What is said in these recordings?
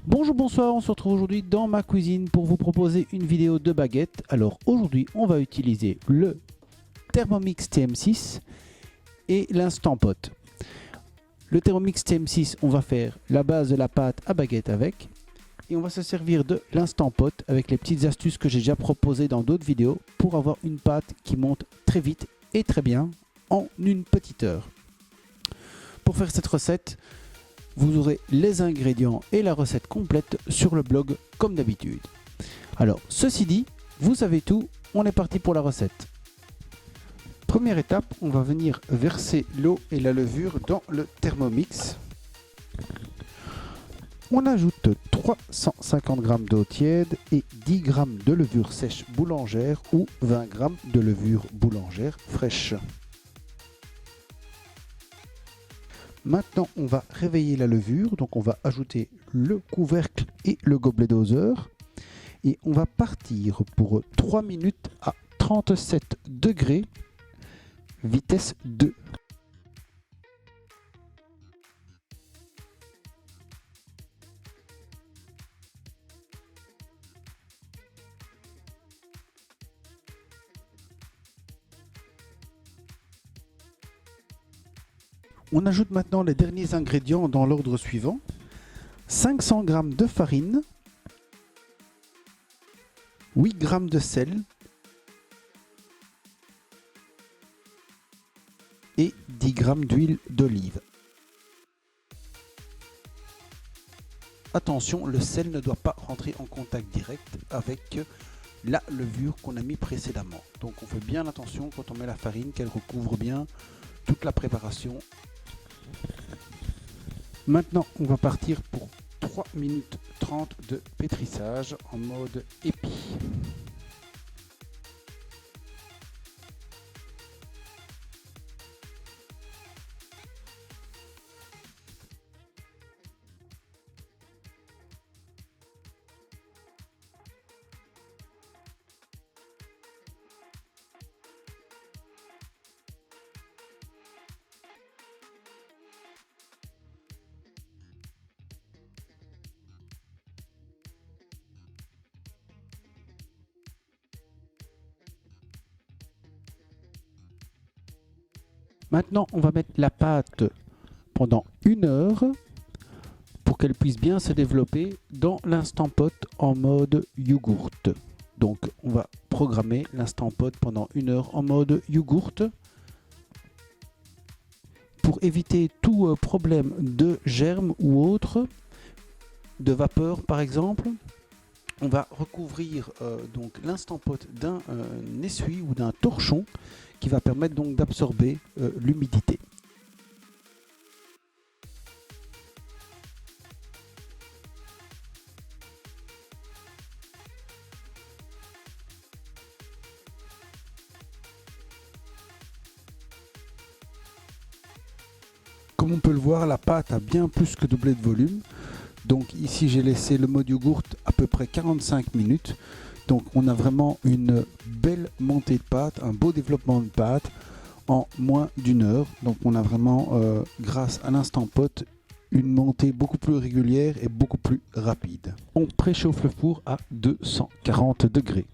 Bonjour, bonsoir, on se retrouve aujourd'hui dans ma cuisine pour vous proposer une vidéo de baguette. Alors aujourd'hui, on va utiliser le Thermomix TM6 et l'Instant Pot. Le Thermomix TM6, on va faire la base de la pâte à baguette avec. Et on va se servir de l'Instant Pot avec les petites astuces que j'ai déjà proposées dans d'autres vidéos pour avoir une pâte qui monte très vite et très bien en une petite heure. Pour faire cette recette, vous aurez les ingrédients et la recette complète sur le blog comme d'habitude. Alors, ceci dit, vous savez tout, on est parti pour la recette. Première étape, on va venir verser l'eau et la levure dans le Thermomix. On ajoute 350 g d'eau tiède et 10 g de levure sèche boulangère ou 20 g de levure boulangère fraîche. Maintenant, on va réveiller la levure, donc on va ajouter le couvercle et le gobelet doseur. Et on va partir pour 3 minutes à 37 degrés, vitesse 2. On ajoute maintenant les derniers ingrédients dans l'ordre suivant. 500 g de farine, 8 g de sel et 10 g d'huile d'olive. Attention, le sel ne doit pas rentrer en contact direct avec la levure qu'on a mis précédemment. Donc on fait bien attention quand on met la farine qu'elle recouvre bien toute la préparation. Maintenant, on va partir pour 3 minutes 30 de pétrissage en mode épi. Maintenant, on va mettre la pâte pendant 1 heure pour qu'elle puisse bien se développer dans l'Instant Pot en mode yogourt. Donc, on va programmer l'Instant Pot pendant 1 heure en mode yogourt. Pour éviter tout problème de germes ou autre, de vapeur par exemple, on va recouvrir donc l'Instant Pot d'un essuie ou d'un torchon qui va permettre donc d'absorber l'humidité. Comme on peut le voir, la pâte a bien plus que doublé de volume. Donc ici j'ai laissé le mode yogourt à peu près 45 minutes. Donc on a vraiment une belle montée de pâte, un beau développement de pâte en moins d'1 heure. Donc on a vraiment, grâce à l'Instant Pot, une montée beaucoup plus régulière et beaucoup plus rapide. On préchauffe le four à 240 degrés.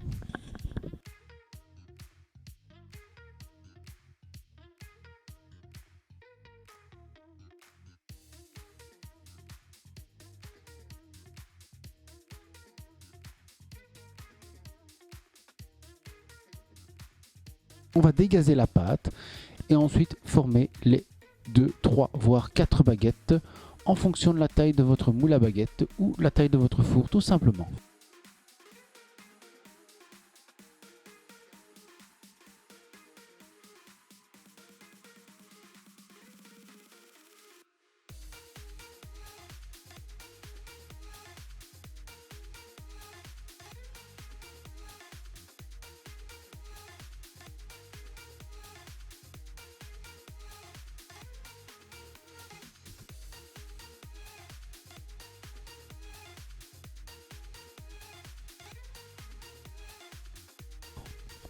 On va dégazer la pâte et ensuite former les 2, 3 voire 4 baguettes en fonction de la taille de votre moule à baguette ou la taille de votre four tout simplement.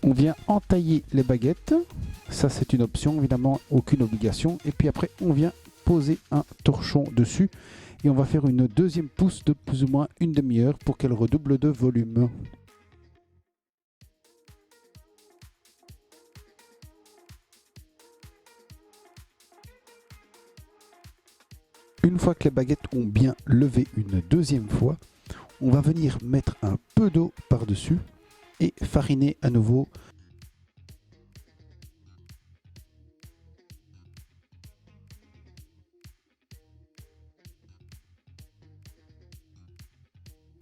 On vient entailler les baguettes, ça c'est une option évidemment, aucune obligation, et puis après on vient poser un torchon dessus Et on va faire une deuxième pousse de plus ou moins une demi-heure pour qu'elle redouble de volume. Une fois que les baguettes ont bien levé une deuxième fois, on va venir mettre un peu d'eau par-dessus et fariner à nouveau.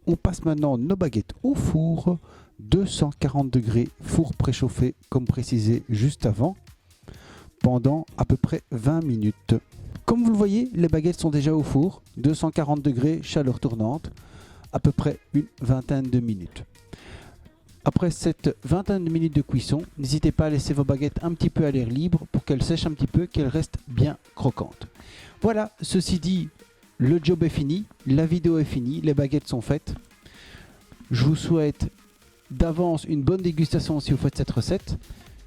On passe maintenant nos baguettes au four, 240 degrés, four préchauffé comme précisé juste avant, pendant à peu près 20 minutes. Comme vous le voyez, les baguettes sont déjà au four, 240 degrés, chaleur tournante, à peu près une vingtaine de minutes. Après cette vingtaine de minutes de cuisson, n'hésitez pas à laisser vos baguettes un petit peu à l'air libre pour qu'elles sèchent un petit peu, qu'elles restent bien croquantes. Voilà, ceci dit, le job est fini, la vidéo est finie, les baguettes sont faites. Je vous souhaite d'avance une bonne dégustation si vous faites cette recette.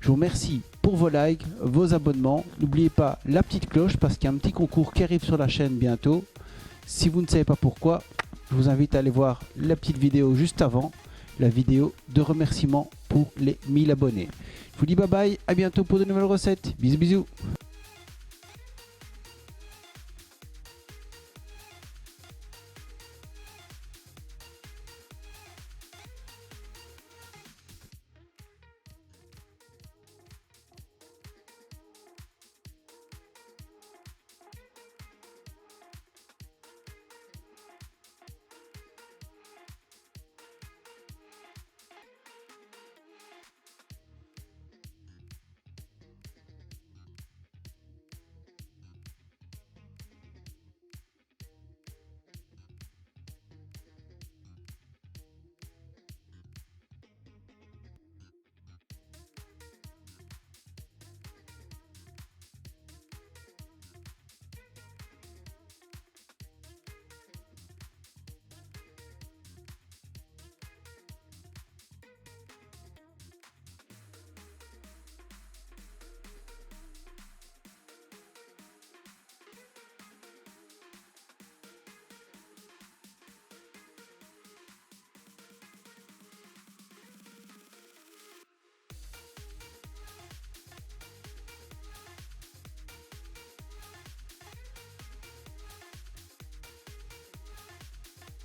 Je vous remercie pour vos likes, vos abonnements. N'oubliez pas la petite cloche parce qu'il y a un petit concours qui arrive sur la chaîne bientôt. Si vous ne savez pas pourquoi, je vous invite à aller voir la petite vidéo juste avant, la vidéo de remerciement pour les 1000 abonnés. Je vous dis bye bye, à bientôt pour de nouvelles recettes. Bisous bisous.